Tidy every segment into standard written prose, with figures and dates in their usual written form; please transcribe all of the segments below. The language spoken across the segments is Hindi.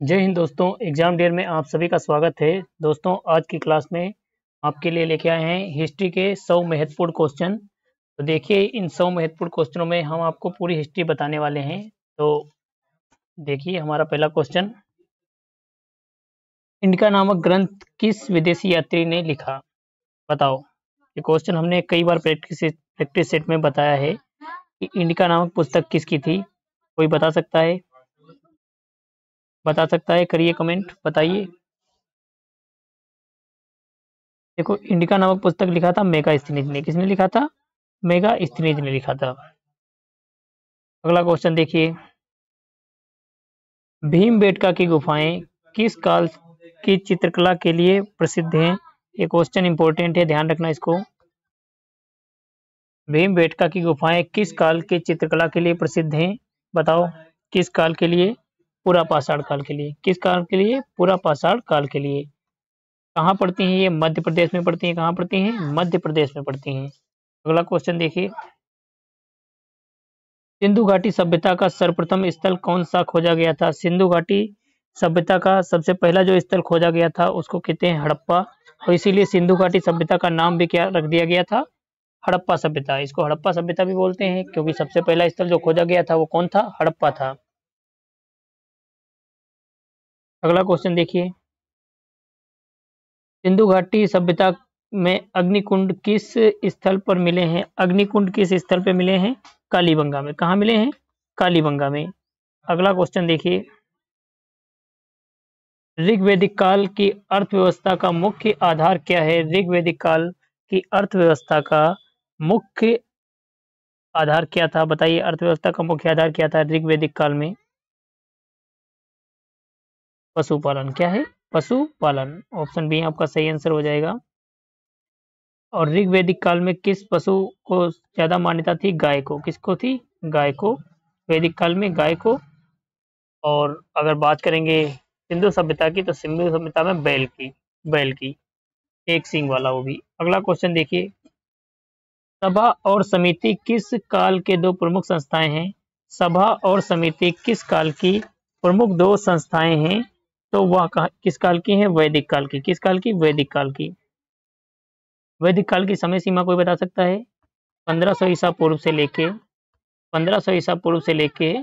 जय हिंद दोस्तों, एग्जाम डेयर में आप सभी का स्वागत है। दोस्तों, आज की क्लास में आपके लिए लेके आए हैं हिस्ट्री के 100 महत्वपूर्ण क्वेश्चन। तो देखिए, इन 100 महत्वपूर्ण क्वेश्चनों में हम आपको पूरी हिस्ट्री बताने वाले हैं। तो देखिए, हमारा पहला क्वेश्चन, इंडिका नामक ग्रंथ किस विदेशी यात्री ने लिखा? बताओ। ये क्वेश्चन हमने कई बार प्रैक्टिस सेट में बताया है कि इंडिका नामक पुस्तक किसकी थी। कोई बता सकता है? करिए कमेंट, बताइए। देखो, इंडिका नामक पुस्तक लिखा था मेगास्थनीज ने। किसने लिखा था? मेगास्थनीज ने लिखा था। अगला क्वेश्चन देखिए, भीमबेटका की गुफाएं किस काल की चित्रकला के लिए प्रसिद्ध हैं? ये क्वेश्चन इंपॉर्टेंट है, ध्यान रखना इसको। भीमबेटका की गुफाएं किस काल की चित्रकला के लिए प्रसिद्ध हैं? बताओ, किस काल के लिए? पूरा पाषाण काल के लिए। किस काल के लिए? पूरा पाषाण काल के लिए। कहाँ पड़ती हैं ये? मध्य प्रदेश में पड़ती हैं। कहाँ पड़ती हैं? मध्य प्रदेश में पड़ती हैं। अगला क्वेश्चन देखिए, सिंधु घाटी सभ्यता का सर्वप्रथम स्थल कौन सा खोजा गया था? सिंधु घाटी सभ्यता का सबसे पहला जो स्थल खोजा गया था उसको कहते हैं हड़प्पा, और इसीलिए सिंधु घाटी सभ्यता का नाम भी क्या रख दिया गया था? हड़प्पा सभ्यता। इसको हड़प्पा सभ्यता भी बोलते हैं क्योंकि सबसे पहला स्थल जो खोजा गया था वो कौन था? हड़प्पा था। अगला क्वेश्चन देखिए, सिंधु घाटी सभ्यता में अग्निकुंड किस स्थल पर मिले हैं? अग्निकुंड किस स्थल पर मिले हैं? कालीबंगा में। कहाँ मिले हैं? कालीबंगा में। अगला क्वेश्चन देखिए, ऋग्वैदिक काल की अर्थव्यवस्था का मुख्य आधार क्या है? ऋग्वैदिक काल की अर्थव्यवस्था का मुख्य आधार क्या था? बताइए, अर्थव्यवस्था का मुख्य आधार क्या था ऋग्वैदिक काल में? पशुपालन। क्या है? पशुपालन। ऑप्शन बी आपका सही आंसर हो जाएगा। और ऋग्वैदिक काल में किस पशु को ज्यादा मान्यता थी? गाय को। किसको थी? गाय को। वैदिक काल में गाय को। और अगर बात करेंगे सिंधु सभ्यता की, तो सिंधु सभ्यता में बैल की एक सींग वाला, वो भी। अगला क्वेश्चन देखिए, सभा और समिति किस काल के दो प्रमुख संस्थाएं हैं? सभा और समिति किस काल की प्रमुख दो संस्थाएं हैं? तो वह किस काल की है? वैदिक काल की। किस काल की? वैदिक काल की। वैदिक काल की समय सीमा कोई बता सकता है? 1500 ईसा पूर्व से लेके 1500 ईसा पूर्व से लेके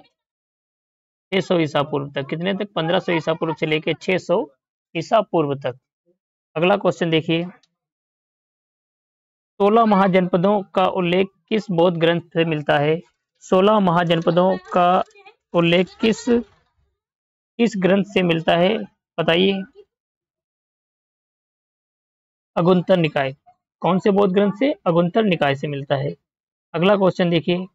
600 ईसा पूर्व तक। कितने तक? 1500 ईसा पूर्व से लेके 600 ईसा पूर्व तक। अगला क्वेश्चन देखिए, 16 महाजनपदों का उल्लेख किस बौद्ध ग्रंथ से मिलता है? 16 महाजनपदों का उल्लेख किस ग्रंथ से मिलता है? बताइए। अगुंतर निकाय। कौन से बौद्ध ग्रंथ से? अगुंतर निकाय से मिलता है। अगला क्वेश्चन देखिए,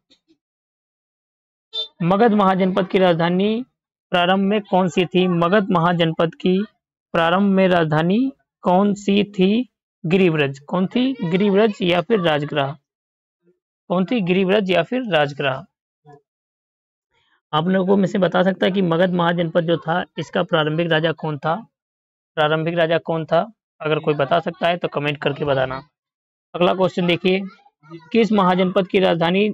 मगध महाजनपद की राजधानी प्रारंभ में कौन सी थी? मगध महाजनपद की प्रारंभ में राजधानी कौन सी थी? गिरिव्रज। कौन थी? गिरिव्रज या फिर राजगृह। कौन थी? गिरिव्रज या फिर राजगृह। आप लोगों में से बता सकता है कि मगध महाजनपद जो था इसका प्रारंभिक राजा कौन था? प्रारंभिक राजा कौन था? अगर कोई बता सकता है तो कमेंट करके बताना। अगला क्वेश्चन देखिए, किस महाजनपद की राजधानी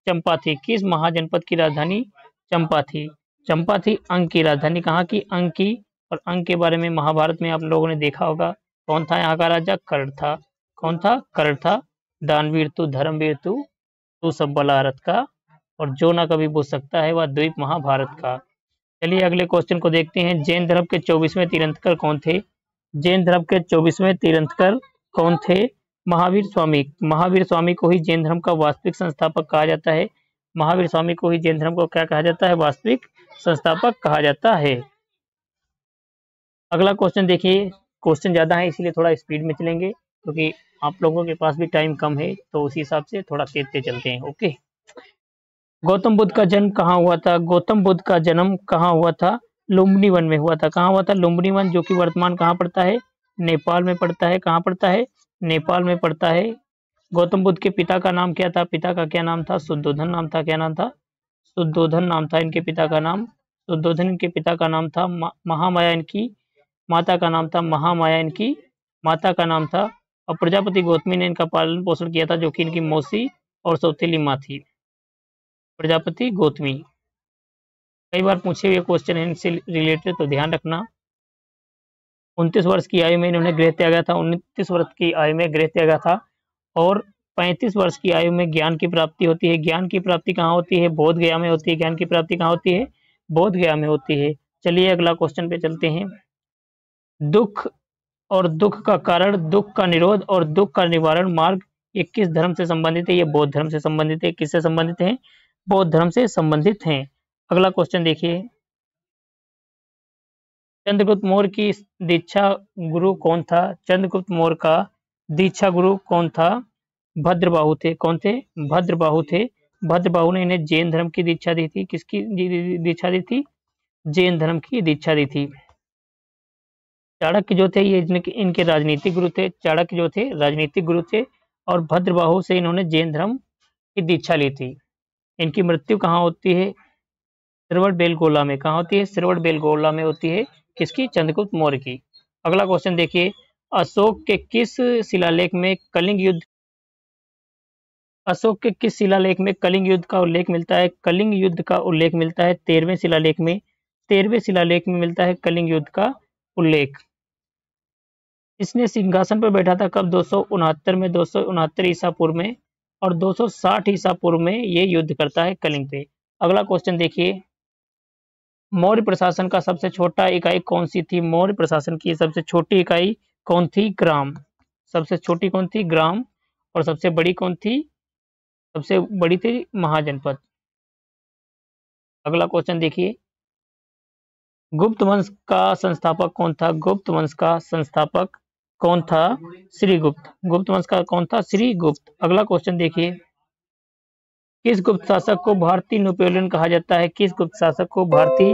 चंपा थी? किस महाजनपद की राजधानी चंपा थी? चंपा थी अंग की राजधानी। कहाँ की? अंग की। और अंग के बारे में महाभारत में आप लोगों ने देखा होगा। कौन था यहाँ का राजा? कर्ण था। कौन था? कर्ण था। दानवीर तू, धर्मवीर तू सब बलारत का, और जो ना कभी बुझ सकता है वह द्वीप महाभारत का। चलिए अगले क्वेश्चन को देखते हैं, जैन धर्म के 24वें तीर्थंकर कौन थे? जैन धर्म के 24वें तीर्थंकर कौन थे? महावीर स्वामी। महावीर स्वामी को ही जैन धर्म का वास्तविक संस्थापक कहा जाता है। महावीर स्वामी को ही जैन धर्म को क्या कहा जाता है? वास्तविक संस्थापक कहा जाता है। अगला क्वेश्चन देखिए, क्वेश्चन ज्यादा है इसलिए थोड़ा स्पीड में चलेंगे क्योंकि आप लोगों के पास भी टाइम कम है, तो उसी हिसाब से थोड़ा तेज चलते हैं। ओके। गौतम बुद्ध का जन्म कहाँ हुआ था? गौतम बुद्ध का जन्म कहाँ हुआ था? लुम्बिनी वन में हुआ था। कहाँ हुआ था? लुम्बिनी वन, जो कि वर्तमान कहाँ पड़ता है? नेपाल में पड़ता है। कहाँ पड़ता है? नेपाल में पड़ता है। गौतम बुद्ध के पिता का नाम क्या था? पिता का क्या नाम था? शुद्धोधन नाम था। क्या नाम था? शुद्धोधन नाम था इनके पिता का नाम। शुद्धोधन इनके पिता का नाम था। महामाया इनकी माता का नाम था। महामाया इनकी माता का नाम था। और प्रजापति गौतमी ने इनका पालन पोषण किया था, जो कि इनकी मौसी और सौतेली माँ थी, प्रजापति गौतमी। कई बार पूछे हुए क्वेश्चन है इनसे रिलेटेड, तो ध्यान रखना। 29 वर्ष की आयु में इन्होंने गृह त्यागा था, 29 वर्ष की आयु में गृह त्यागा था। और 35 वर्ष की आयु में ज्ञान की प्राप्ति होती है। ज्ञान की प्राप्ति कहाँ होती है? बोध गया में होती है। ज्ञान की प्राप्ति कहाँ होती है? बोध गया में होती है। चलिए अगला क्वेश्चन पे चलते हैं। दुख और दुख का कारण, दुख का निरोध और दुख का निवारण मार्ग, ये किस धर्म से संबंधित है? ये बौद्ध धर्म से संबंधित है। किससे संबंधित है? बौद्ध धर्म से संबंधित हैं। अगला क्वेश्चन देखिए, चंद्रगुप्त मौर्य की दीक्षा गुरु कौन था? चंद्रगुप्त मौर्य का दीक्षा गुरु कौन था? भद्रबाहु थे। कौन थे? भद्रबाहु थे। भद्रबाहु ने इन्हें जैन धर्म की दीक्षा दी थी। किसकी दीक्षा दी थी? जैन धर्म की दीक्षा दी थी। चाणक्य जो थे ये इनके राजनीतिक गुरु थे। चाणक्य जो थे राजनीतिक गुरु थे और भद्रबाहु से इन्होंने जैन धर्म की दीक्षा ली थी। इनकी मृत्यु कहाँ होती है? श्रवण बेलगोला में। कहाँ होती है? श्रवण बेलगोला में होती है। किसकी? चंद्रगुप्त मौर्य की। अगला क्वेश्चन देखिए, अशोक के किस शिलालेख में कलिंग युद्ध, अशोक के किस शिलालेख में कलिंग युद्ध का उल्लेख मिलता है? कलिंग युद्ध का उल्लेख मिलता है 13वें शिलालेख में। 13वें शिलालेख में मिलता है कलिंग युद्ध का उल्लेख। इसने सिंहासन पर बैठा था कब? 269 में, 269 ईसा पूर्व में और 260 ईसा पूर्व में ये युद्ध करता है कलिंग पे। अगला क्वेश्चन देखिए, मौर्य प्रशासन का सबसे छोटा इकाई कौन सी थी? मौर्य प्रशासन की सबसे छोटी इकाई कौन थी? ग्राम। सबसे छोटी कौन थी? ग्राम। और सबसे बड़ी कौन थी? सबसे बड़ी थी महाजनपद। अगला क्वेश्चन देखिए, गुप्त वंश का संस्थापक कौन था? गुप्त वंश का संस्थापक कौन था? श्रीगुप्त। गुप्त वंश का कौन था? श्रीगुप्त। अगला क्वेश्चन देखिए, किस गुप्त शासक को भारतीय नेपोलियन कहा जाता है? किस गुप्त शासक को भारतीय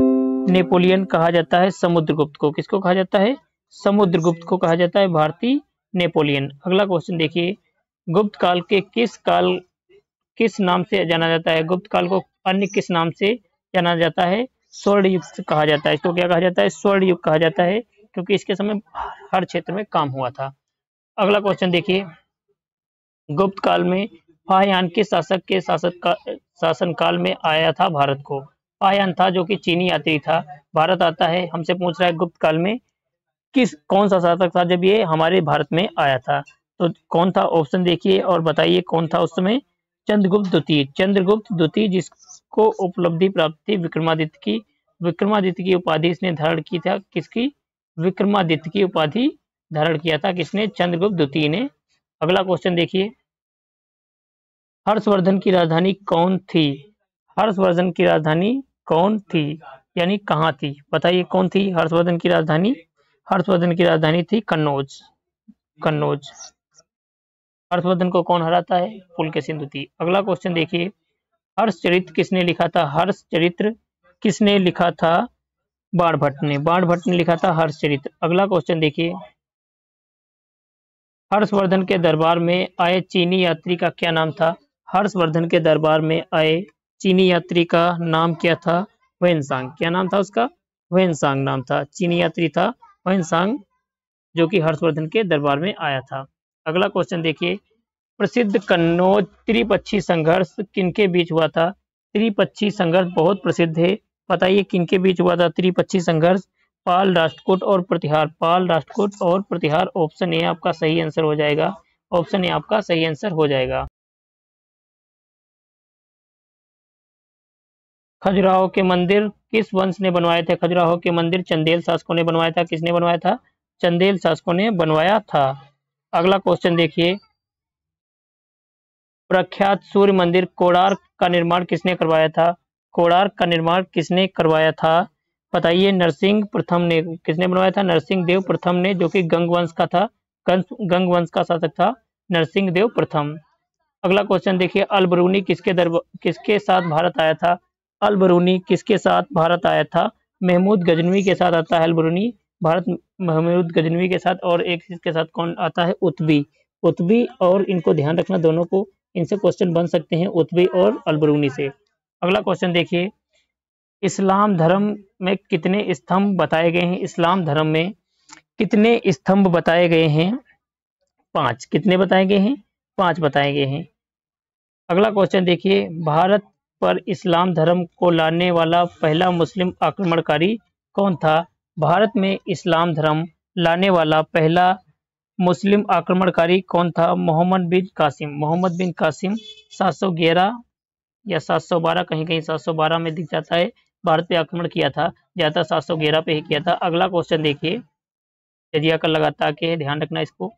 नेपोलियन कहा जाता है? समुद्रगुप्त को। किसको कहा जाता है? समुद्रगुप्त को कहा जाता है भारतीय नेपोलियन। अगला क्वेश्चन देखिए, गुप्त काल के किस नाम से जाना जाता है? गुप्त काल को अन्य किस नाम से जाना जाता है? स्वर्ण युग कहा जाता है। इसको क्या कहा जाता है? स्वर्ण युग कहा जाता है, क्योंकि इसके समय हर क्षेत्र में काम हुआ था। अगला क्वेश्चन देखिए, गुप्त काल में फाहियान के शासन काल में आया था भारत को? फाहियान था जो कि चीनी यात्री था, भारत आता है। हमसे पूछ रहा है गुप्त काल में कौन सा शासक था जब ये हमारे भारत में आया था? तो कौन था? ऑप्शन देखिए और बताइए कौन था उस समय? चंद्रगुप्त द्वितीय। चंद्रगुप्त द्वितीय, जिसको उपलब्धि प्राप्त थी विक्रमादित्य की। विक्रमादित्य की उपाधि इसने धारण की था। किसकी? विक्रमादित्य की उपाधि धारण किया था किसने? चंद्रगुप्त द्वितीय ने। अगला क्वेश्चन देखिए, हर्षवर्धन की राजधानी कौन थी? हर्षवर्धन की राजधानी कौन थी, यानी कहाँ थी? बताइए कौन थी हर्षवर्धन की राजधानी? हर्षवर्धन की राजधानी थी कन्नौज। कन्नौज। हर्षवर्धन को कौन हराता है? पुलकेशिन द्वितीय। अगला क्वेश्चन देखिए, हर्षचरित्र किसने लिखा था? हर्षचरित्र किसने लिखा था? बाणभट्ट ने। बाणभट्ट ने लिखा था हर्षचरित्र। अगला क्वेश्चन देखिए, हर्षवर्धन के दरबार में आए चीनी यात्री का क्या नाम था? हर्षवर्धन के दरबार में आए चीनी यात्री का नाम क्या था? वेनसांग। क्या नाम था उसका? वेनसांग नाम था। चीनी यात्री था वेनसांग, जो कि हर्षवर्धन के दरबार में आया था। अगला क्वेश्चन देखिए, प्रसिद्ध कन्नौज त्रिपक्षी संघर्ष किनके बीच हुआ था? त्रिपक्षी संघर्ष बहुत प्रसिद्ध है, बताइए किनके बीच हुआ था त्रिपक्षी संघर्ष? पाल, राष्ट्रकूट और प्रतिहार। पाल, राष्ट्रकूट और प्रतिहार। ऑप्शन ए आपका सही आंसर हो जाएगा। ऑप्शन ए आपका सही आंसर हो जाएगा। खजुराहो के मंदिर किस वंश ने बनवाए थे? खजुराहो के मंदिर चंदेल शासकों ने बनवाया था। किसने बनवाया था? चंदेल शासकों ने बनवाया था। अगला क्वेश्चन देखिए, प्रख्यात सूर्य मंदिर कोणार्क का निर्माण किसने करवाया था? कोणार्क का निर्माण किसने करवाया था? बताइए। नरसिंह प्रथम ने। किसने बनवाया था? नरसिंह देव प्रथम ने, जो कि गंग वंश का था। गंग वंश का शासक था नरसिंह देव प्रथम। अगला क्वेश्चन देखिए, अलबरूनी किसके साथ भारत आया था? अलबरूनी किसके साथ भारत आया था? महमूद गजनवी के साथ आता है अलबरूनी भारत, महमूद गजनवी के साथ। और एक इसके साथ कौन आता है? उतबी। उतबी, और इनको ध्यान रखना दोनों को, इनसे क्वेश्चन बन सकते हैं उतबी और अलबरूनी से। अगला क्वेश्चन देखिए, इस्लाम धर्म में कितने स्तंभ बताए गए हैं? इस्लाम धर्म में कितने स्तंभ बताए गए हैं? 5। कितने बताए गए हैं? 5 बताए गए हैं। अगला क्वेश्चन देखिए, भारत पर इस्लाम धर्म को लाने वाला पहला मुस्लिम आक्रमणकारी कौन था? भारत में इस्लाम धर्म लाने वाला पहला मुस्लिम आक्रमणकारी कौन था? मोहम्मद बिन कासिम। मोहम्मद बिन कासिम 711 या 712, कहीं कहीं 712 में दिख जाता है, भारत पे आक्रमण किया था। ज्यादा 711 पे ही किया था। अगला क्वेश्चन देखिए, जजिया का लगातार के ध्यान रखना इसको।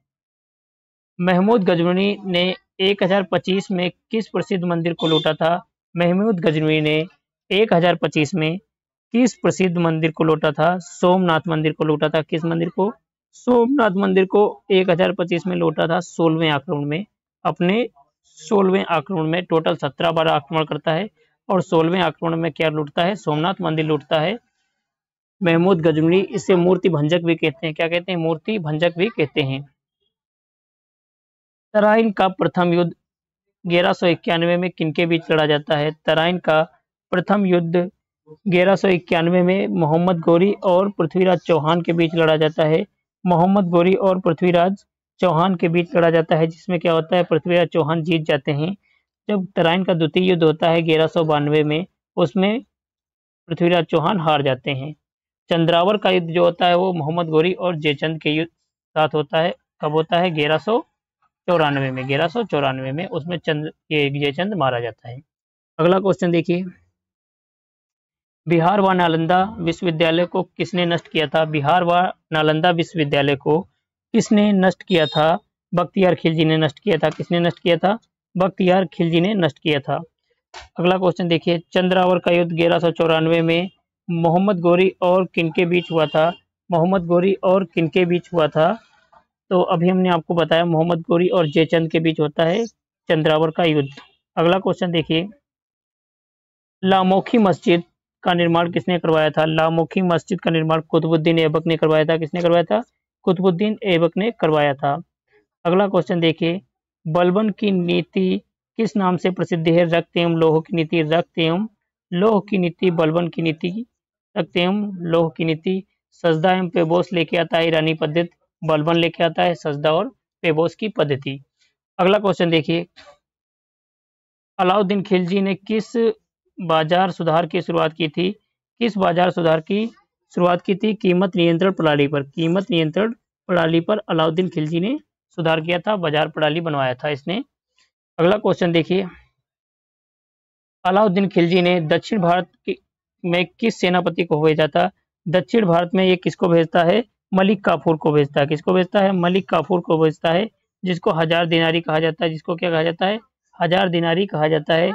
महमूद गजनवी ने 1025 में किस प्रसिद्ध मंदिर को लूटा था? महमूद गजनवी ने 1025 में किस प्रसिद्ध मंदिर को लूटा था? सोमनाथ मंदिर को लूटा था। किस मंदिर को? सोमनाथ मंदिर को 1025 में लूटा था 16वें आक्रमण में। अपने 16वें आक्रमण में टोटल 17 बार आक्रमण करता है और 16वें आक्रमण में क्या लूटता है? सोमनाथ मंदिर लूटता है महमूद गजनवी। इसे मूर्ति भंजक भी कहते हैं। क्या कहते हैं? मूर्ति भंजक भी कहते हैं। तराइन का प्रथम युद्ध 1191 में किनके बीच लड़ा जाता है? तराइन का प्रथम युद्ध 1191 में मोहम्मद गोरी और पृथ्वीराज चौहान के बीच लड़ा जाता है। मोहम्मद गोरी और पृथ्वीराज चौहान के बीच लड़ा जाता है, जिसमें क्या होता है? पृथ्वीराज चौहान जीत जाते हैं। जब तराइन का द्वितीय युद्ध होता है 1192 में, उसमें पृथ्वीराज चौहान हार जाते हैं। चंद्रावर का युद्ध जो होता है वो मोहम्मद गोरी और जयचंद के युद्ध साथ होता है। कब होता है? 1194 में। 1194 में उसमें जयचंद मारा जाता है। अगला क्वेश्चन देखिए, बिहार व नालंदा विश्वविद्यालय को किसने नष्ट किया था? बिहार व नालंदा विश्वविद्यालय को किसने नष्ट किया था? बख्तियार खिलजी ने नष्ट किया था। किसने नष्ट किया था? बख्तियार खिलजी ने नष्ट किया था। अगला क्वेश्चन देखिए, चंद्रावर का युद्ध 1194 में मोहम्मद गोरी और किनके बीच हुआ था? मोहम्मद गोरी और किनके बीच हुआ था? तो अभी हमने आपको बताया मोहम्मद गोरी और जयचंद के बीच होता है चंद्रावर का युद्ध। अगला क्वेश्चन देखिए, लामोखी मस्जिद का निर्माण किसने करवाया था? लामोखी मस्जिद का निर्माण कुतुबुद्दीन ऐबक ने करवाया था। किसने करवाया था? कुतुबुद्दीन ऐबक ने करवाया था। अगला क्वेश्चन देखिए, बलबन की नीति किस नाम से प्रसिद्ध है? रक्त एवं लोह की नीति। रक्त एवं लोह की नीति, बलबन की नीति, रक्त एवं लोह की नीति। सजदा एवं पेबोस लेके आता है ईरानी पद्धति, बलबन लेके आता है सजदा और पेबोस की पद्धति। अगला क्वेश्चन देखिए, अलाउद्दीन खिलजी ने किस बाजार सुधार की शुरुआत की थी? किस बाजार सुधार की शुरुआत की थी? कीमत नियंत्रण प्रणाली पर। कीमत नियंत्रण प्रणाली पर अलाउद्दीन खिलजी ने सुधार किया था, बाजार प्रणाली बनवाया था इसने। अगला क्वेश्चन देखिए, अलाउद्दीन खिलजी ने दक्षिण भारत में किस सेनापति को भेजा था? दक्षिण भारत में ये किसको भेजता है? मलिक काफूर को भेजता है। किसको भेजता है? मलिक काफूर को भेजता है, जिसको 1000 दिनारी कहा जाता है। जिसको क्या कहा जाता है? 1000 दिनारी कहा जाता है।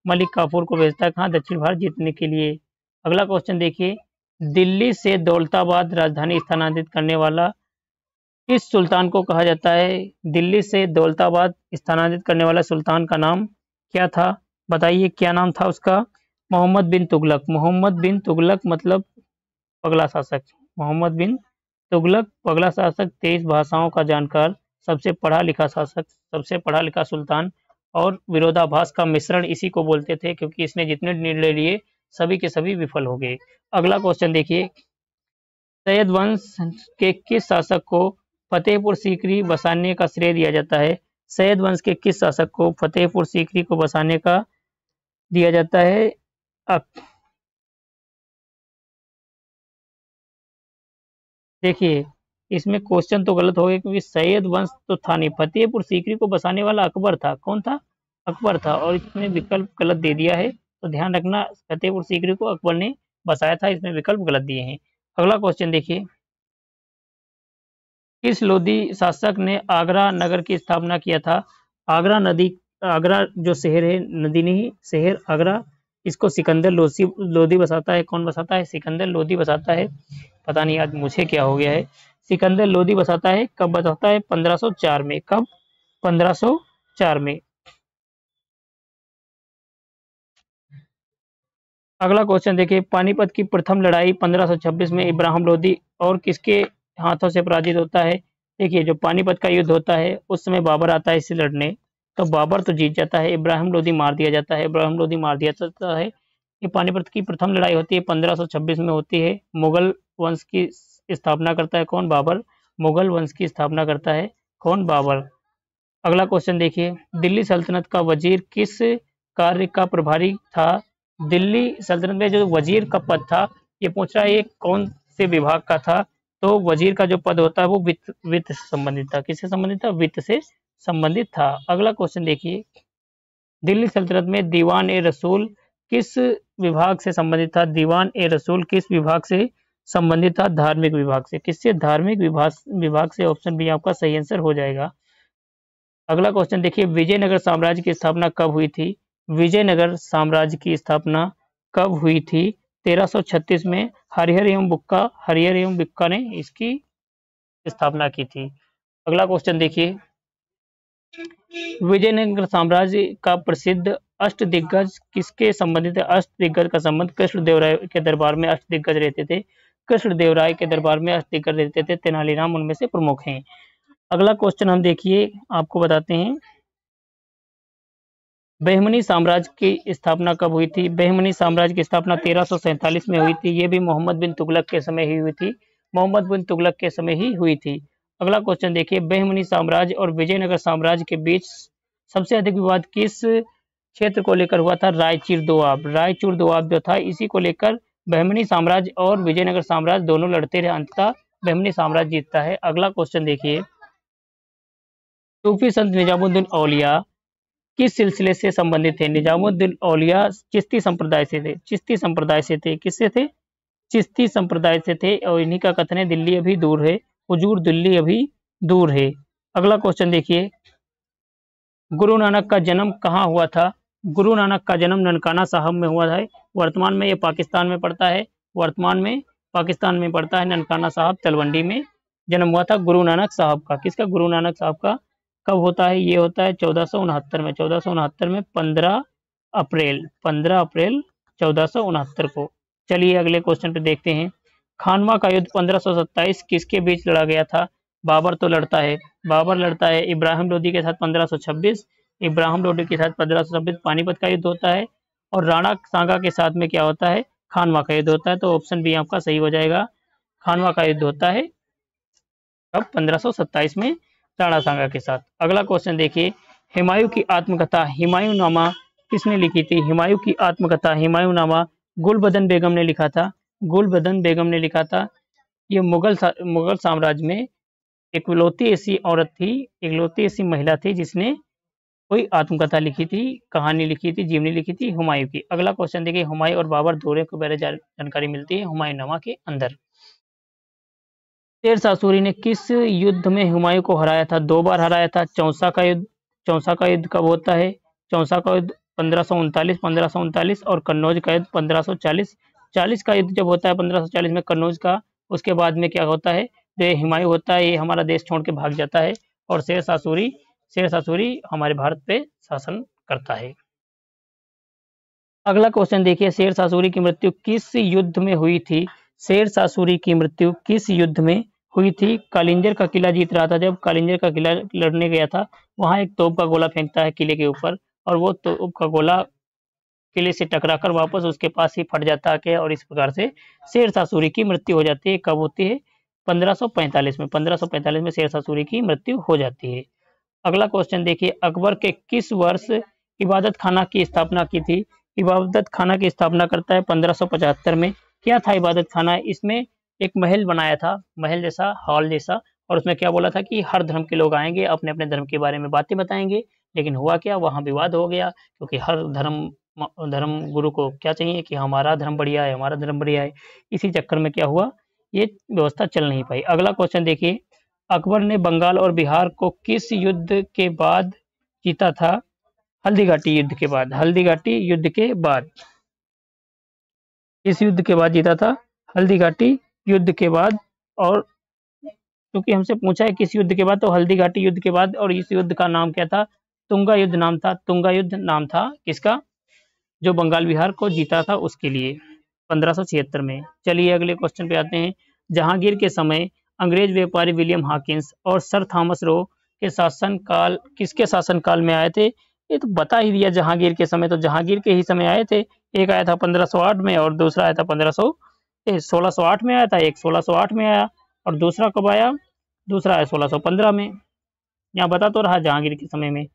मलिक काफूर को भेजता है कहाँ? दक्षिण भारत जीतने के लिए। अगला क्वेश्चन देखिए, दिल्ली से दौलताबाद राजधानी स्थानांतरित करने वाला किस सुल्तान को कहा जाता है? दिल्ली से दौलताबाद स्थानांतरित करने वाला सुल्तान का नाम क्या था? बताइए क्या नाम था उसका? मोहम्मद बिन तुगलक। मोहम्मद बिन तुगलक मतलब पगला शासक। मोहम्मद बिन तुगलक पगला शासक, 23 भाषाओं का जानकार, सबसे पढ़ा लिखा शासक, सबसे पढ़ा लिखा सुल्तान और विरोधाभास का मिश्रण इसी को बोलते थे, क्योंकि इसने जितने निर्णय लिए सभी के सभी विफल हो गए। अगला क्वेश्चन देखिए, सैयद वंश के किस शासक को फतेहपुर सीकरी बसाने का श्रेय दिया जाता है? सैयद वंश के किस शासक को फतेहपुर सीकरी को बसाने का दिया जाता है? देखिए इसमें क्वेश्चन तो गलत हो गया, क्योंकि सैयद वंश तो था नहीं, फतेहपुर सीकरी को बसाने वाला अकबर था। कौन था? अकबर था, और इसमें विकल्प गलत दे दिया है, तो ध्यान रखना फतेहपुर सीकरी को अकबर ने बसाया था, इसमें विकल्प गलत दिए हैं। अगला क्वेश्चन देखिए, किस लोधी शासक ने आगरा नगर की स्थापना किया था? आगरा जो शहर है, नदी नहीं शहर आगरा, इसको सिकंदर लोधी बसाता है। कौन बसाता है? सिकंदर लोधी बसाता है। पता नहीं आज मुझे क्या हो गया है। सिकंदर लोधी बसाता है। कब बसाता है? 1504 में। कब? 1504 में। अगला क्वेश्चन देखिए, पानीपत की प्रथम लड़ाई 1526 में इब्राहिम लोधी और किसके हाथों से पराजित होता है? देखिए जो पानीपत का युद्ध होता है उस समय बाबर आता है इससे लड़ने, तो बाबर तो जीत जाता है, इब्राहिम लोधी मार दिया जाता है। इब्राहिम लोधी मार दिया जाता है। ये पानीपत की प्रथम लड़ाई होती है 1526 में होती है। मुगल वंश की स्थापना करता है कौन? बाबर। मुगल वंश की स्थापना करता है कौन? बाबर। अगला क्वेश्चन देखिए, दिल्ली सल्तनत का वजीर किस कार्य का प्रभारी था? दिल्ली सल्तनत में जो वजीर का पद था, ये पूछ रहा है ये कौन से विभाग का था? तो वजीर का जो पद होता है वो वित्त से संबंधित था। किससे संबंधित था? वित्त से संबंधित था। अगला क्वेश्चन देखिए, दिल्ली सल्तनत में दीवान ए रसूल किस विभाग से संबंधित था? दीवान ए रसूल किस विभाग से संबंधित था? धार्मिक विभाग से। किससे? धार्मिक विभाग से। ऑप्शन बी आपका सही आंसर हो जाएगा। अगला क्वेश्चन देखिए, विजयनगर साम्राज्य की स्थापना कब हुई थी? विजयनगर साम्राज्य की स्थापना कब हुई थी? 1336 में हरिहर एवं बुक्का ने इसकी स्थापना की थी। अगला क्वेश्चन देखिए, विजयनगर साम्राज्य का प्रसिद्ध अष्टदिग्गज किसके संबंधित है? अष्टदिग्गज का संबंध कृष्णदेवराय के दरबार में अष्टदिग्गज रहते थे। कृष्णदेवराय के दरबार में अष्टदिग्गज रहते थे। तेनालीराम उनमें से प्रमुख हैं। अगला क्वेश्चन हम देखिए, आपको बताते हैं, बहमनी साम्राज्य की स्थापना कब हुई थी? बहमनी साम्राज्य की स्थापना 1347 में हुई थी। ये भी मोहम्मद बिन तुगलक के समय ही हुई थी। मोहम्मद बिन तुगलक के समय ही हुई थी। अगला क्वेश्चन देखिए, बहमनी साम्राज्य और विजयनगर साम्राज्य के बीच सबसे अधिक विवाद किस क्षेत्र को लेकर हुआ था? रायचूर दोआब। रायचूर दोआब जो था, इसी को लेकर बहमनी साम्राज्य और विजयनगर साम्राज्य दोनों लड़ते रहे। अंततः बहमनी साम्राज्य जीतता है। अगला क्वेश्चन देखिए, सूफी संत निजामुद्दीन औलिया किस सिलसिले से संबंधित थे? निजामुद्दीन औलिया चिश्ती संप्रदाय से थे। चिश्ती संप्रदाय से थे। किससे थे? चिश्ती संप्रदाय से थे। और इन्हीं का कथन है, दिल्ली अभी दूर है, हुजूर दिल्ली अभी दूर है। अगला क्वेश्चन देखिए, गुरु नानक का जन्म कहाँ हुआ था? गुरु नानक का जन्म ननकाना साहब में हुआ है। वर्तमान में ये पाकिस्तान में पड़ता है। वर्तमान में पाकिस्तान में पड़ता है। ननकाना साहब तलवंडी में जन्म हुआ था गुरु नानक साहब का। किसका? गुरु नानक साहब का। कब होता है? ये होता है 1469 में। 1469 में 15 अप्रैल 1469 को। चलिए अगले क्वेश्चन पे देखते हैं, खानवा का युद्ध 1527 किसके बीच लड़ा गया था? बाबर तो लड़ता है, बाबर लड़ता है इब्राहिम लोदी के साथ 1526। इब्राहिम लोदी के साथ 1526 पानीपत का युद्ध होता है। और राणा सांगा के साथ में क्या होता है? खानवा का युद्ध होता है। तो ऑप्शन बी आपका सही हो जाएगा। खानवा का युद्ध होता है अब 1527 में राणा सांगा के साथ। अगला क्वेश्चन देखिए, हुमायूं की आत्मकथा हुमायूंनामा किसने लिखी थी? हुमायूं की आत्मकथा हुमायूंनामा गुलबदन बेगम ने लिखा था। गुलबदन बेगम ने लिखा था। ये मुगल साम्राज्य में इकलौती ऐसी औरत थी, इकलौती ऐसी महिला थी जिसने कोई आत्मकथा लिखी थी, कहानी लिखी थी, जीवनी लिखी थी हुमायूं की। अगला क्वेश्चन देखिए, हुमायूं और बाबर दोहरे को बारे जानकारी मिलती है हुमायूंनामा के अंदर। शेरशाह सूरी ने किस युद्ध में हुमायूं को हराया था? 2 बार हराया था। चौसा का युद्ध। चौसा का युद्ध कब होता है? चौसा का युद्ध 1539 और कन्नौज का युद्ध 1540। 40 का युद्ध जब होता है 1540 में कन्नौज का, उसके बाद में क्या होता है? जो ये हुमायूं होता है, ये हमारा देश छोड़ के भाग जाता है। और शेरशाह सूरी हमारे भारत पे शासन करता है। अगला क्वेश्चन देखिए, शेरशाह सूरी की मृत्यु किस युद्ध में हुई थी? शेरशाह सूरी की मृत्यु किस युद्ध में हुई थी? कालिंजर का किला जीत रहा था। जब कालिंजर का किला लड़ने गया था, वहां एक तोप का गोला फेंकता है किले के ऊपर, और वो तोप का गोला किले से टकराकर वापस उसके पास ही फट जाता है। और इस प्रकार से शेरशाह सूरी की मृत्यु हो जाती है। कब होती है? 1545 में। 1545 में शेरशाह सूरी की मृत्यु हो जाती है। अगला क्वेश्चन देखिए, अकबर के किस वर्ष इबादत खाना की स्थापना की थी? इबादत खाना की स्थापना करता है 1575 में। क्या था इबादत खाना? इसमें एक महल बनाया था, महल जैसा, हॉल जैसा, और उसमें क्या बोला था कि हर धर्म के लोग आएंगे, अपने अपने धर्म के बारे में बातें बताएंगे। लेकिन हुआ क्या? वहाँ विवाद हो गया, क्योंकि हर धर्म गुरु को क्या चाहिए कि हमारा धर्म बढ़िया है, हमारा धर्म बढ़िया है। इसी चक्कर में क्या हुआ, ये व्यवस्था चल नहीं पाई। अगला क्वेश्चन देखिए, अकबर ने बंगाल और बिहार को किस युद्ध के बाद जीता था? हल्दीघाटी युद्ध के बाद। हल्दीघाटी युद्ध के बाद। इस युद्ध के बाद जीता था, हल्दीघाटी युद्ध के बाद। और क्योंकि हमसे पूछा है किस युद्ध के बाद, तो हल्दीघाटी युद्ध के बाद। और इस युद्ध का नाम क्या था? तुंगा युद्ध नाम था। तुंगा युद्ध नाम था किसका? जो बंगाल बिहार को जीता था उसके लिए, 1576 में। चलिए अगले क्वेश्चन पे आते हैं, जहांगीर के समय अंग्रेज व्यापारी विलियम हॉकिंस और सर थॉमस रो के शासनकाल किसके शासनकाल में आए थे? ये तो बता ही दिया, जहांगीर के समय, तो जहांगीर के ही समय आए थे। एक आया था 1508 में और दूसरा आया था 1608 में आया था। एक 1608 में आया और दूसरा कब आया? दूसरा आया 1615 में। यहाँ बता तो रहा जहांगीर के समय में।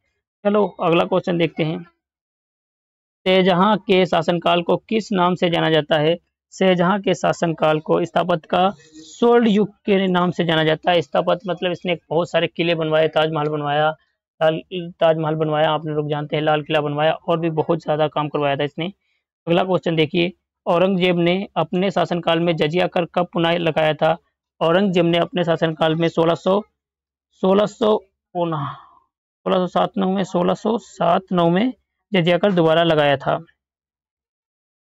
चलो अगला क्वेश्चन देखते हैं, शाहजहां के शासनकाल को किस नाम से जाना जाता है? शाहजहां के शासनकाल को स्थापत्य का स्वर्ण युग के नाम से जाना जाता है। स्थापत्य मतलब इसने बहुत सारे किले बनवाए, ताजमहल बनवाया, ताजमहल बनवाया, आप लोग जानते हैं, लाल किला बनवाया, और भी बहुत ज्यादा काम करवाया था इसने। अगला क्वेश्चन देखिए, औरंगजेब ने अपने शासनकाल में जजिया कर कब पुनः लगाया था? औरंगजेब ने अपने शासनकाल में 1607 में जजिया कर दोबारा लगाया था,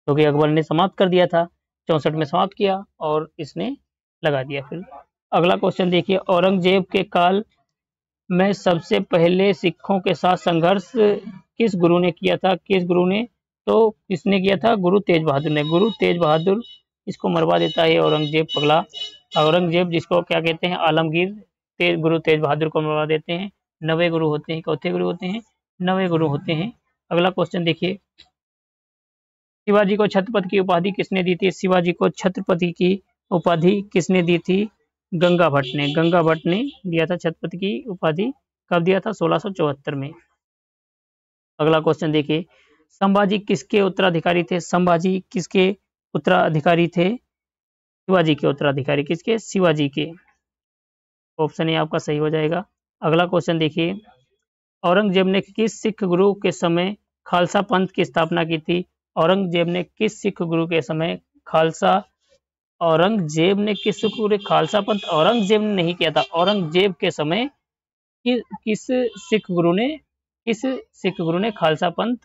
क्योंकि अकबर ने समाप्त कर दिया था, 64 में समाप्त किया और इसने लगा दिया फिर। अगला क्वेश्चन देखिए, औरंगजेब के काल में सबसे पहले सिखों के साथ संघर्ष किस गुरु ने किया था? किस गुरु ने? तो किसने किया था? गुरु तेज बहादुर ने। गुरु तेज बहादुर इसको मरवा देता है औरंगजेब पगला। औरंगजेब जिसको क्या कहते हैं? आलमगीर, गुरु तेज बहादुर को मरवा देते हैं। 9 गुरु होते हैं। चौथे गुरु होते हैं? 9 गुरु होते हैं। अगला क्वेश्चन देखिए, शिवाजी को छत्रपति की उपाधि किसने दी थी? शिवाजी को छत्रपति की उपाधि किसने दी थी? गंगा भट्ट ने। गंगा भट्ट ने दिया था छत्रपति की उपाधि। कब दिया था? 1674 में। अगला क्वेश्चन देखिए, संभाजी किसके उत्तराधिकारी थे? संभाजी किसके उत्तराधिकारी थे? शिवाजी के उत्तराधिकारी। किसके? शिवाजी के। ऑप्शन ए आपका सही हो जाएगा। अगला क्वेश्चन देखिए, औरंगजेब ने किस सिख गुरु के समय खालसा पंथ की स्थापना की थी? औरंगजेब ने किस सिख गुरु के समय औरंगजेब ने किस सिख गुरु खालसा पंथ औरंगजेब ने नहीं किया था। औरंगजेब के समय किस सिख गुरु ने खालसा पंथ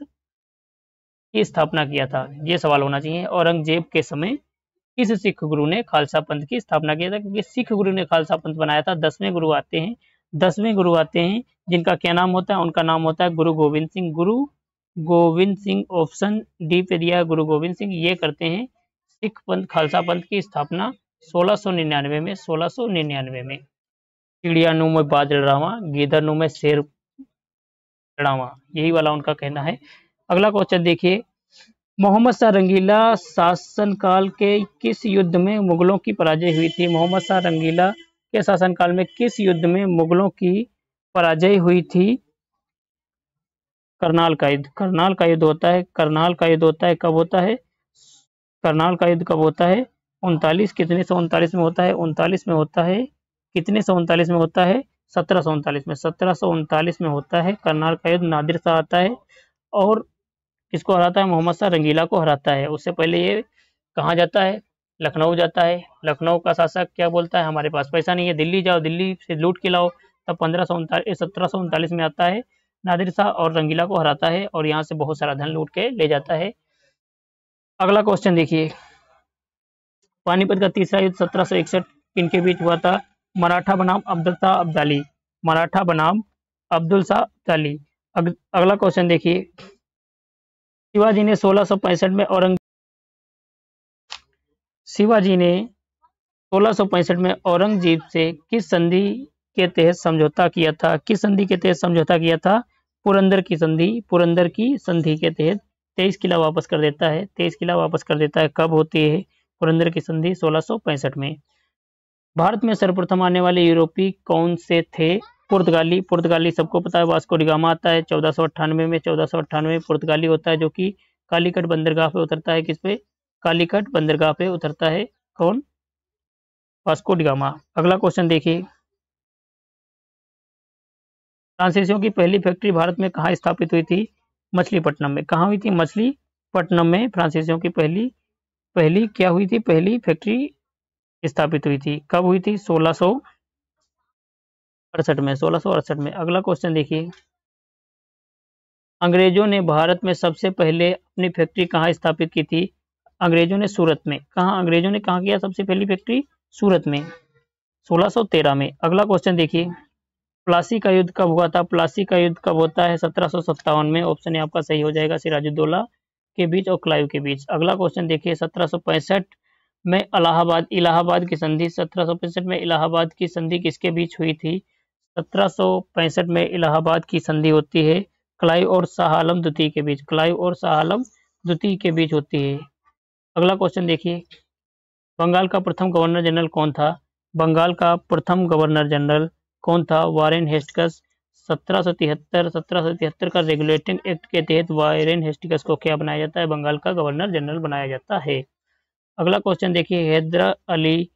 की स्थापना किया था? ये सवाल होना चाहिए। औरंगजेब के समय किस सिख गुरु ने खालसा पंथ की स्थापना किया था? क्योंकि सिख गुरु ने खालसा पंथ बनाया था। 10वें गुरु आते हैं, 10वें गुरु आते हैं, जिनका क्या नाम होता है? उनका नाम होता है गुरु गोविंद सिंह। गुरु गोविंद सिंह, ऑप्शन डी पे दिया है गुरु गोविंद सिंह। ये करते हैं सिख पंथ, खालसा पंथ की स्थापना 1699 में। 1699 में। चिड़िया नु में बादल रावा, गीदड़ नु में शेर रावा, यही वाला उनका कहना है। अगला क्वेश्चन देखिए, मोहम्मद शाह रंगीला शासनकाल के किस युद्ध में मुगलों की पराजय हुई थी? मोहम्मद शाह रंगीला के शासनकाल में किस युद्ध में मुगलों की पराजय हुई थी? करनाल का युद्ध। करनाल का युद्ध होता है। करनाल का युद्ध होता है, कब होता है? करनाल का युद्ध कब होता है? 39 कितने 139 में होता है? 39 में होता है। कितने 139 में होता है? 1739 में। 1739 में होता है करनाल का युद्ध। नादिर शाह आता है और किसको हराता है? मोहम्मद शाह रंगीला को हराता है। उससे पहले ये कहाँ जाता है? लखनऊ जाता है। लखनऊ का शासक क्या बोलता है? हमारे पास पैसा नहीं है, दिल्ली जाओ, दिल्ली से लूट के लाओ। तब 1739 में आता है नादिर शाह और रंगीला को हराता है और यहाँ से बहुत सारा धन लूट के ले जाता है। अगला क्वेश्चन देखिए, पानीपत का तीसरा युद्ध 1761 किनके बीच हुआ था? मराठा बनाम अब्दुल शाह अब्दाली। मराठा बनाम अब्दुल शाह अब्दाली। अगला क्वेश्चन देखिए, शिवाजी ने 1665 में औरंगजेब से किस संधि के तहत समझौता किया था? किस संधि के तहत समझौता किया था? पुरंदर की संधि। पुरंदर की संधि के तहत 23 किला वापस कर देता है। 23 किला वापस कर देता है। कब होती है पुरंदर की संधि? 1665 में। भारत में सर्वप्रथम आने वाले यूरोपी कौन से थे? पुर्तगाली। पुर्तगाली सबको पता है, वास्को डी गामा आता है 1498 में। 1498 में पुर्तगाली होता है, जो कि कालीकट बंदरगाह पे उतरता है। किस पे? कालीकट बंदरगाह पे उतरता है। कौन? Vasco D gamma. अगला क्वेश्चन देखिए, फ्रांसीसियों की पहली फैक्ट्री भारत में कहाँ स्थापित हुई थी? मछलीपट्टनम में। कहाँ हुई थी? मछलीपट्टनम में फ्रांसीसियों की पहली क्या हुई थी? पहली फैक्ट्री स्थापित हुई थी। कब हुई थी? 1668 में। 1668 में। अगला क्वेश्चन देखिए, अंग्रेजों ने भारत में सबसे पहले अपनी फैक्ट्री कहाँ स्थापित की थी? अंग्रेजों ने सूरत में। कहाँ? अंग्रेजों ने कहाँ किया सबसे पहली फैक्ट्री? सूरत में, 1613 में। अगला क्वेश्चन देखिए, प्लासी का युद्ध कब हुआ था? प्लासी का युद्ध कब होता है? 1757 में। ऑप्शन ए आपका सही हो जाएगा, सिराजुद्दौला के बीच और क्लाइव के बीच। अगला क्वेश्चन देखिए, 1765 में इलाहाबाद की संधि। 1765 में इलाहाबाद की संधि किसके बीच हुई थी? 1765 में इलाहाबाद की संधि होती है क्लाइव और शाह आलम द्वितीय के बीच। क्लाइव और शाह आलम द्वितीय के बीच होती है। अगला क्वेश्चन देखिए, बंगाल का प्रथम गवर्नर जनरल कौन था? बंगाल का प्रथम गवर्नर जनरल कौन था? Warren Hastings. 1773 का रेगुलेटिंग एक्ट के तहत वारेन हेस्टिंग्स को क्या बनाया जाता है? बंगाल का गवर्नर जनरल बनाया जाता है। अगला क्वेश्चन देखिए, हैदर अली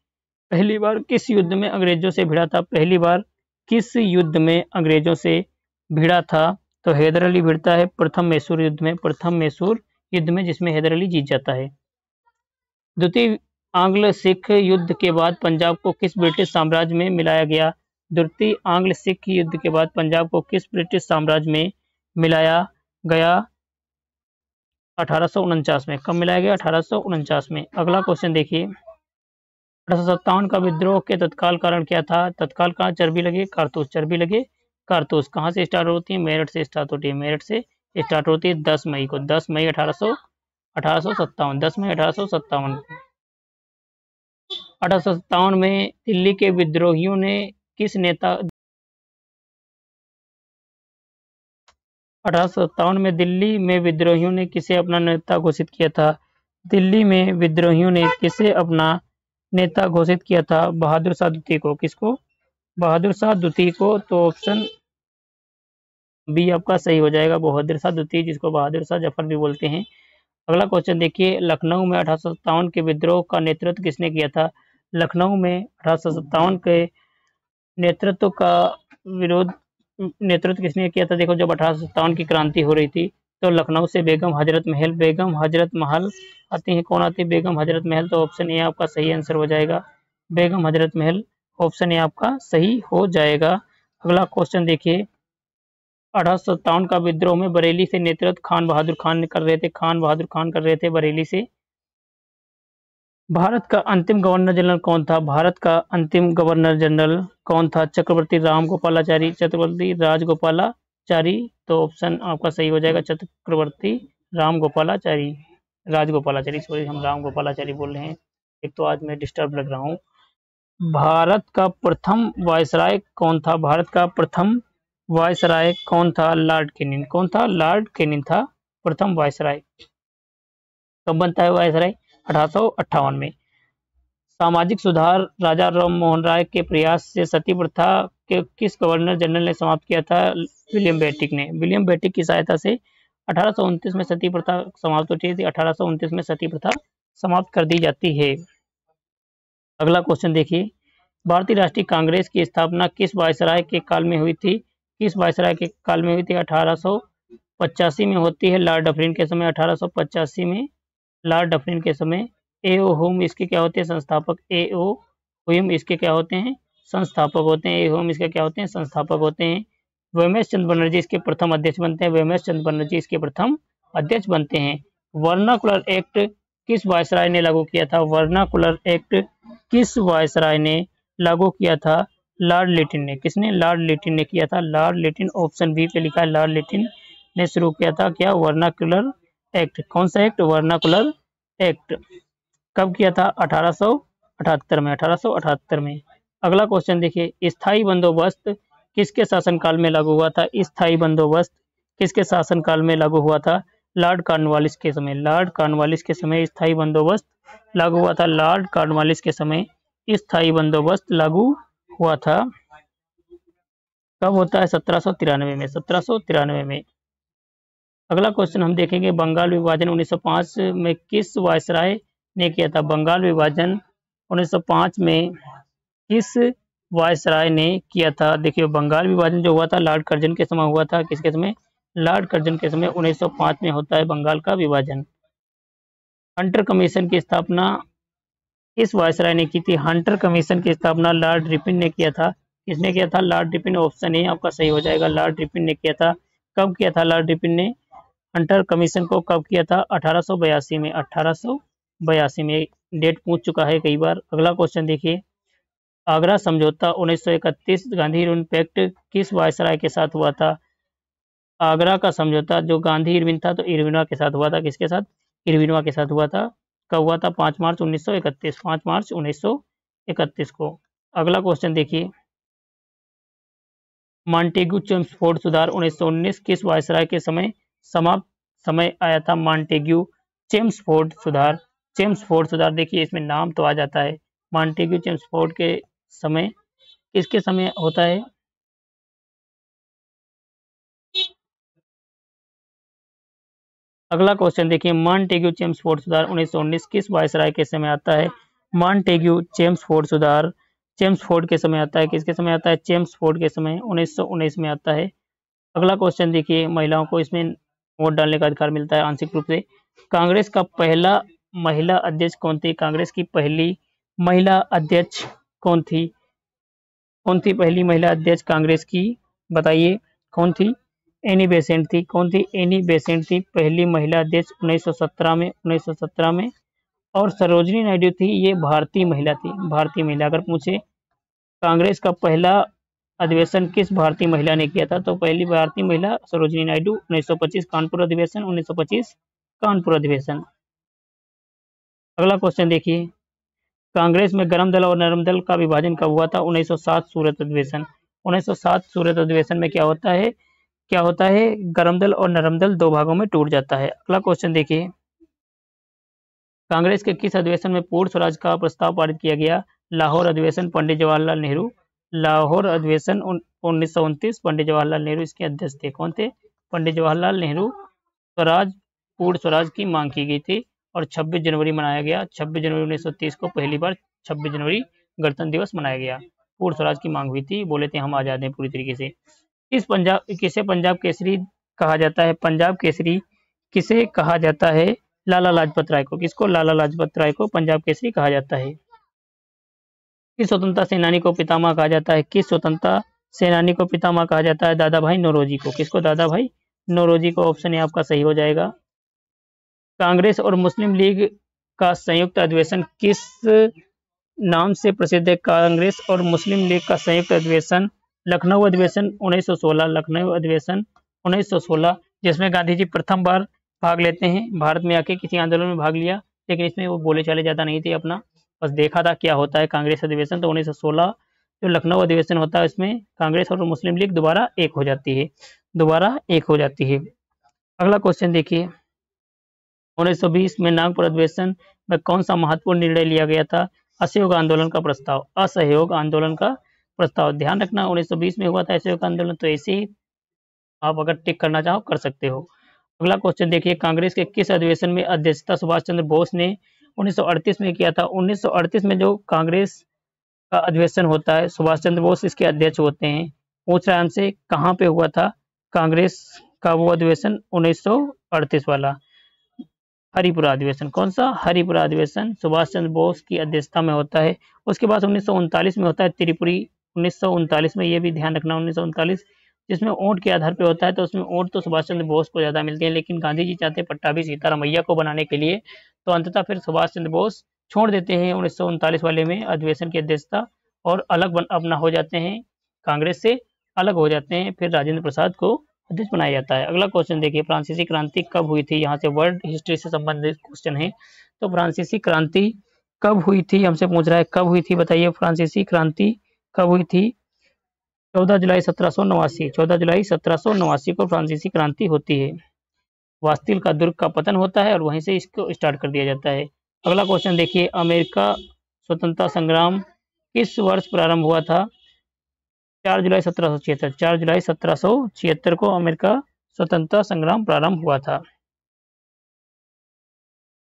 पहली बार किस युद्ध में अंग्रेजों से भिड़ा था? पहली बार किस युद्ध में अंग्रेजों से भिड़ा था? तो हैदर अली भिड़ता है प्रथम मैसूर युद्ध में, प्रथम मैसूर युद्ध में, जिसमें हैदर अली जीत जाता है। द्वितीय आंग्ल सिख युद्ध के बाद पंजाब को किस ब्रिटिश साम्राज्य में मिलाया गया? द्वितीय आंग्ल सिख युद्ध के बाद पंजाब को किस ब्रिटिश साम्राज्य में मिलाया गया? 1849 में। कब मिलाया गया? 1849 में। अगला क्वेश्चन देखिए, 1857 का विद्रोह के तत्काल कारण क्या था? तत्काल कहाँ चर्बी लगे? कारतूस। चर्बी लगे कारतूस। कहाँ से स्टार्ट होती है? मेरठ से स्टार्ट होती है। मेरठ से स्टार्ट होती है 10 मई को, 10 मई 1857, 10 मई 1857। 1857 में दिल्ली के विद्रोहियों ने किस नेता 1857 में दिल्ली में विद्रोहियों ने किसे अपना नेता घोषित किया था? दिल्ली में विद्रोहियों ने किसे अपना नेता घोषित किया था? बहादुर शाह द्वितीय को। किसको? बहादुर शाह द्वितीय को। तो ऑप्शन बी आपका सही हो जाएगा, बहादुर शाह द्वितीय, जिसको बहादुर शाह जफर भी बोलते हैं। अगला क्वेश्चन देखिए, लखनऊ में 1857 के विद्रोह का नेतृत्व किसने किया था? लखनऊ में 1857 के नेतृत्व का विरोध नेतृत्व किसने किया था? देखो, जब 1857 की क्रांति हो रही थी तो लखनऊ से बेगम हजरत महल आती है। कौन आती है? बेगम हजरत महल। तो ऑप्शन ए आपका सही आंसर हो जाएगा, बेगम हजरत महल। ऑप्शन ए आपका सही हो जाएगा। अगला क्वेश्चन देखिए, 1857 का विद्रोह में बरेली से नेतृत्व खान बहादुर खान कर रहे थे। खान बहादुर खान कर रहे थे बरेली से। भारत का अंतिम गवर्नर जनरल कौन था? भारत का अंतिम गवर्नर जनरल कौन था? चक्रवर्ती रामगोपालाचारी, चक्रवर्ती राजगोपालाचारी। तो ऑप्शन आपका सही हो जाएगा, चक्रवर्ती रामगोपालाचारी, राजगोपालाचारी, सॉरी हम रामगोपालाचारी बोल रहे हैं, एक तो आज मैं डिस्टर्ब लग रहा हूँ। भारत का प्रथम वायसराय कौन था? भारत का प्रथम वायसराय कौन था? Lord Canning. कौन था? लॉर्ड कैनिंग था प्रथम वायसराय। कब बनता है वायसराय? 1858 में। सामाजिक सुधार राजा राम मोहन राय के प्रयास से सती प्रथा के किस गवर्नर जनरल ने समाप्त किया था? विलियम बेटिक ने। विलियम बेटिक की सहायता से 1829 में सती प्रथा समाप्त होती थी। 1829 में सती प्रथा समाप्त कर दी जाती है। अगला क्वेश्चन देखिए, भारतीय राष्ट्रीय कांग्रेस की स्थापना किस वायसराय के काल में हुई थी? किस वायसराय के काल में हुई थी? 1885 में होती है, लॉर्ड डफरिन के समय। 1885 में लॉर्ड डफरिन के समय। ए.ओ. होम इसके क्या होते हैं? संस्थापक। ए.ओ. होम इसके क्या होते हैं? संस्थापक होते हैं। ए होम इसके क्या होते हैं? संस्थापक होते हैं। वेमेश चंद्र बनर्जी इसके प्रथम अध्यक्ष बनते हैं। वेमेश चंद्र बनर्जी इसके प्रथम अध्यक्ष बनते हैं। वर्नाकुलर एक्ट किस वायसराय ने लागू किया था? वर्नाकुलर एक्ट किस वायसराय ने लागू किया था? लॉर्ड लिटिन ने। किसने? लॉर्ड लिटिन ने किया था। लॉर्ड लिटिन, ऑप्शन बी पे लिखा है, लॉर्ड लिटिन ने शुरू किया था। क्या? Vernacular act. कौन सा एक्ट? Vernacular act. कब किया था? 1878 में। 1878 में। अगला क्वेश्चन देखिए, स्थायी बंदोबस्त किसके शासनकाल में लागू हुआ था? स्थायी बंदोबस्त किसके शासनकाल में लागू हुआ था? लॉर्ड कॉर्नवालिस के समय। लॉर्ड कॉर्नवालिस के समय स्थायी बंदोबस्त लागू हुआ था। लॉर्ड कॉर्नवालिस के समय स्थायी बंदोबस्त लागू हुआ था। कब होता है? 1793 में। 1793 में। अगला क्वेश्चन हम देखेंगे, बंगाल विभाजन 1905 में किस वायसराय ने किया था? बंगाल विभाजन 1905 में किस वायसराय ने किया था? देखिए, बंगाल विभाजन जो हुआ था लॉर्ड कर्जन के समय हुआ था। किसके समय? लॉर्ड कर्जन के समय 1905 में होता है बंगाल का विभाजन। हंटर कमीशन की स्थापना किस वायसराय ने की थी? हंटर कमीशन की स्थापना लॉर्ड रिपिन ने किया था। किसने किया था? Lord Ripon. ऑप्शन ए आपका सही हो जाएगा, लॉर्ड रिपिन ने किया था। कब किया था लॉर्ड रिपिन ने हंटर कमीशन को? कब किया था? 1882 में। 1882 में। डेट पूछ चुका है कई बार। अगला क्वेश्चन देखिए, आगरा समझौता 1931 गांधी इरविन पैक्ट किस वायसराय के साथ हुआ था? आगरा का समझौता जो गांधी इरविन था तो इरविनवा के साथ हुआ था। किसके साथ? इरविनवा के साथ हुआ था। कब हुआ था? 5 मार्च 1931। 5 मार्च 1931 को। अगला क्वेश्चन देखिए, मॉन्टेग्यू चेम्सफोर्ड सुधार 1919 किस वायसराय के समय समाप्त समय आया था? मॉन्टेग्यू चेम्सफोर्ड सुधार। चेम्सफोर्ड सुधार देखिए, इसमें नाम तो आ जाता है। मॉन्टेग्यू चेम्सफोर्ड के समय किसके समय होता है? अगला क्वेश्चन देखिए, मॉन्टेग्यू चेम्सफोर्ड सुधार 1919 किस वायसराय के समय आता है? मॉन्टेग्यू चेम्सफोर्ड सुधार चेम्सफोर्ड के समय आता है, किसके समय आता है? चेम्सफोर्ड के समय 1919 में आता है। अगला क्वेश्चन देखिए, महिलाओं को इसमें वोट डालने का अधिकार मिलता है आंशिक रूप से। कांग्रेस का पहला महिला अध्यक्ष कौन थी? कांग्रेस की पहली महिला अध्यक्ष कौन थी? कौन थी पहली महिला अध्यक्ष कांग्रेस की? बताइए कौन थी? एनी बेसेंट थी। कौन थी? एनी बेसेंट थी पहली महिला अध्यक्ष 1917 में। और सरोजिनी नायडू थी, ये भारतीय महिला थी। भारतीय महिला अगर पूछे कांग्रेस का पहला अधिवेशन किस भारतीय महिला ने किया था, तो पहली भारतीय महिला सरोजिनी नायडू। 1925 कानपुर अधिवेशन, 1925 कानपुर अधिवेशन। अगला क्वेश्चन देखिए, कांग्रेस में गरम दल और नरम दल का विभाजन कब हुआ था? 1907 सूरत अधिवेशन। 1907 सूरत अधिवेशन में क्या होता है? गरम दल और नरम दल दो भागों में टूट जाता है। अगला क्वेश्चन देखिए, कांग्रेस के किस अधिवेशन में पूर्ण स्वराज का प्रस्ताव पारित किया गया? लाहौर अधिवेशन, पंडित जवाहरलाल नेहरू। लाहौर अधिवेशन 1929, पंडित जवाहरलाल नेहरू इसके अध्यक्ष थे। कौन थे? पंडित जवाहरलाल नेहरू। पूर्ण स्वराज की मांग की गई थी और 26 जनवरी मनाया गया। 26 जनवरी 1930 को पहली बार 26 जनवरी गणतंत्र दिवस मनाया गया। पूर्ण स्वराज की मांग हुई थी, बोले थे हम आजाद हैं पूरी तरीके से। किसे पंजाब केसरी कहा जाता है? पंजाब केसरी किसे कहा जाता है? लाला लाजपत राय को। किसको? लाला लाजपत राय को पंजाब केसरी कहा जाता है। किस स्वतंत्रता सेनानी को पितामह कहा जाता है? किस स्वतंत्रता सेनानी को पितामह कहा जाता है? दादा भाई नौरोजी को। किसको? दादा भाई नौरोजी को। ऑप्शन ए आपका सही हो जाएगा। कांग्रेस और मुस्लिम लीग का संयुक्त अधिवेशन किस नाम से प्रसिद्ध है? कांग्रेस और मुस्लिम लीग का संयुक्त अधिवेशन लखनऊ अधिवेशन 1916। लखनऊ अधिवेशन 1916, जिसमें गांधी जी प्रथम बार भाग लेते हैं। भारत में आके किसी आंदोलन में भाग लिया, लेकिन इसमें वो बोले चाले ज्यादा नहीं थे, अपना बस देखा था क्या होता है कांग्रेस अधिवेशन। तो 1916 जो लखनऊ अधिवेशन होता है, इसमें कांग्रेस और मुस्लिम लीग दोबारा एक हो जाती है। अगला क्वेश्चन देखिए, 1920 में नागपुर अधिवेशन में कौन सा महत्वपूर्ण निर्णय लिया गया था? असहयोग आंदोलन का प्रस्ताव। असहयोग आंदोलन का प्रस्ताव, ध्यान रखना 1920 में हुआ था असहयोग आंदोलन। तो ऐसे ही आप अगर टिक करना चाहो कर सकते हो। अगला क्वेश्चन देखिए, कांग्रेस के किस अधिवेशन में अध्यक्षता सुभाष चंद्र बोस ने 1938 में किया था? 1938 में जो कांग्रेस का अधिवेशन होता है, सुभाष चंद्र बोस इसके अध्यक्ष होते हैं। पूछ रहा है हमसे कहाँ पे हुआ था कांग्रेस का वो अधिवेशन? 1938 वाला हरिपुरा अधिवेशन। कौन सा? हरिपुरा अधिवेशन सुभाष चंद्र बोस की अध्यक्षता में होता है। उसके बाद 1939 में होता है त्रिपुरी। 1939 में, ये भी ध्यान रखना 1939, जिसमें वोट के आधार पर होता है। तो उसमें वोट तो सुभाष चंद्र बोस को ज्यादा मिलते हैं, लेकिन गांधी जी चाहते पट्टाभी सीतारामैया को बनाने के लिए, तो अंततः फिर सुभाष चंद्र बोस छोड़ देते हैं 1939 वाले में अधिवेशन की अध्यक्षता और अलग अपना हो जाते हैं, कांग्रेस से अलग हो जाते हैं। फिर राजेंद्र प्रसाद को अध्यक्ष बनाया जाता है। अगला क्वेश्चन देखिए, फ्रांसीसी क्रांति कब हुई थी? यहाँ से वर्ल्ड हिस्ट्री से संबंधित क्वेश्चन है। तो फ्रांसीसी क्रांति कब हुई थी हमसे पूछ रहा है, कब हुई थी बताइए। फ्रांसीसी क्रांति कब हुई थी? 14 जुलाई 1789। 14 जुलाई 1789 को फ्रांसीसी क्रांति होती है। वास्तिल का दुर्ग का पतन होता है और वहीं से इसको स्टार्ट कर दिया जाता है। अगला क्वेश्चन देखिए, अमेरिका स्वतंत्रता संग्राम किस वर्ष प्रारंभ हुआ था? 4 जुलाई 1776। 4 जुलाई 1776 को अमेरिका स्वतंत्रता संग्राम प्रारंभ हुआ था।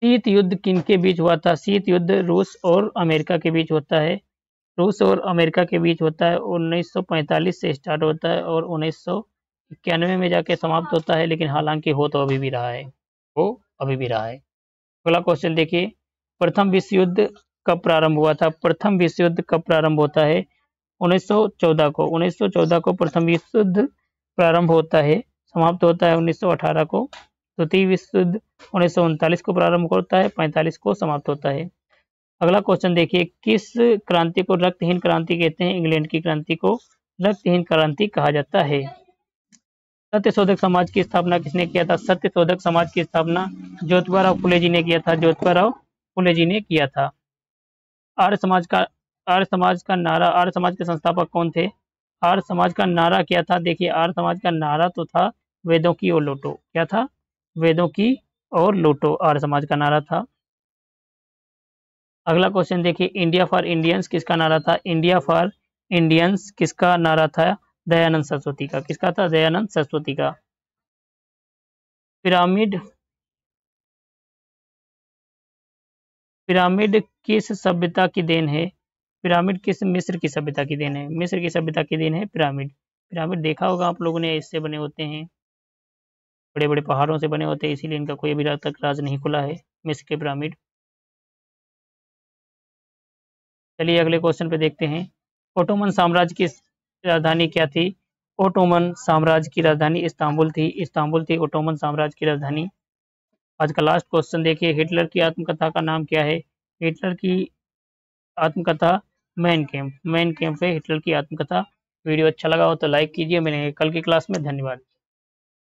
शीत युद्ध किनके बीच हुआ था? शीत युद्ध रूस और अमेरिका के बीच होता है। रूस और अमेरिका के बीच होता है। 1945 से स्टार्ट होता है और 1991 में जाके समाप्त होता है, लेकिन हालांकि हो तो अभी भी रहा है, अगला क्वेश्चन देखिए, प्रथम विश्व युद्ध कब प्रारंभ हुआ था? प्रथम विश्व युद्ध कब प्रारंभ होता है? 1914 को। 1914 को प्रथम विश्व युद्ध प्रारंभ होता है, समाप्त होता है 1918 को। द्वितीय विश्व युद्ध 1939 को प्रारंभ होता है, 45 को समाप्त होता है। अगला क्वेश्चन देखिए, किस क्रांति को रक्तहीन क्रांति कहते हैं? इंग्लैंड की क्रांति को रक्तहीन क्रांति कहा जाता है। सत्यशोधक समाज की स्थापना किसने किया था? सत्यशोधक समाज की स्थापना ज्योतिबा फुले जी ने किया था। ज्योतिबा फुले जी ने किया था। आर्य समाज का नारा, आर्य समाज के संस्थापक कौन थे? आर्य समाज का नारा क्या था? देखिए, आर्य समाज का नारा तो था वेदों की ओर लौटो। क्या था? वेदों की ओर लौटो आर्य समाज का नारा था। अगला क्वेश्चन देखिए, इंडिया फॉर इंडियंस किसका नारा था? इंडिया फॉर इंडियंस किसका नारा था? दयानंद सरस्वती का। किसका था? दयानंद सरस्वती का। पिरामिड पिरामिड किस सभ्यता की देन है? पिरामिड किस मिस्र की सभ्यता की देन है? मिस्र की सभ्यता की देन है पिरामिड। पिरामिड देखा होगा आप लोगों ने, इससे बने होते हैं, बड़े बड़े पहाड़ों से बने होते हैं, इसीलिए इनका कोई अभी तक राज नहीं खुला है, मिस्र के पिरामिड। चलिए अगले क्वेश्चन पे देखते हैं। ओटोमन साम्राज्य की राजधानी क्या थी? ओटोमन साम्राज्य की राजधानी इस्तांबुल थी। इस्तांबुल थी ओटोमन साम्राज्य की राजधानी। आज का लास्ट क्वेश्चन देखिए, हिटलर की आत्मकथा का नाम क्या है? हिटलर की आत्मकथा मैन कैम्प। मैन कैम्प है हिटलर की आत्मकथा। वीडियो अच्छा लगा हो तो लाइक कीजिए। मिलेंगे कल की क्लास में। धन्यवाद।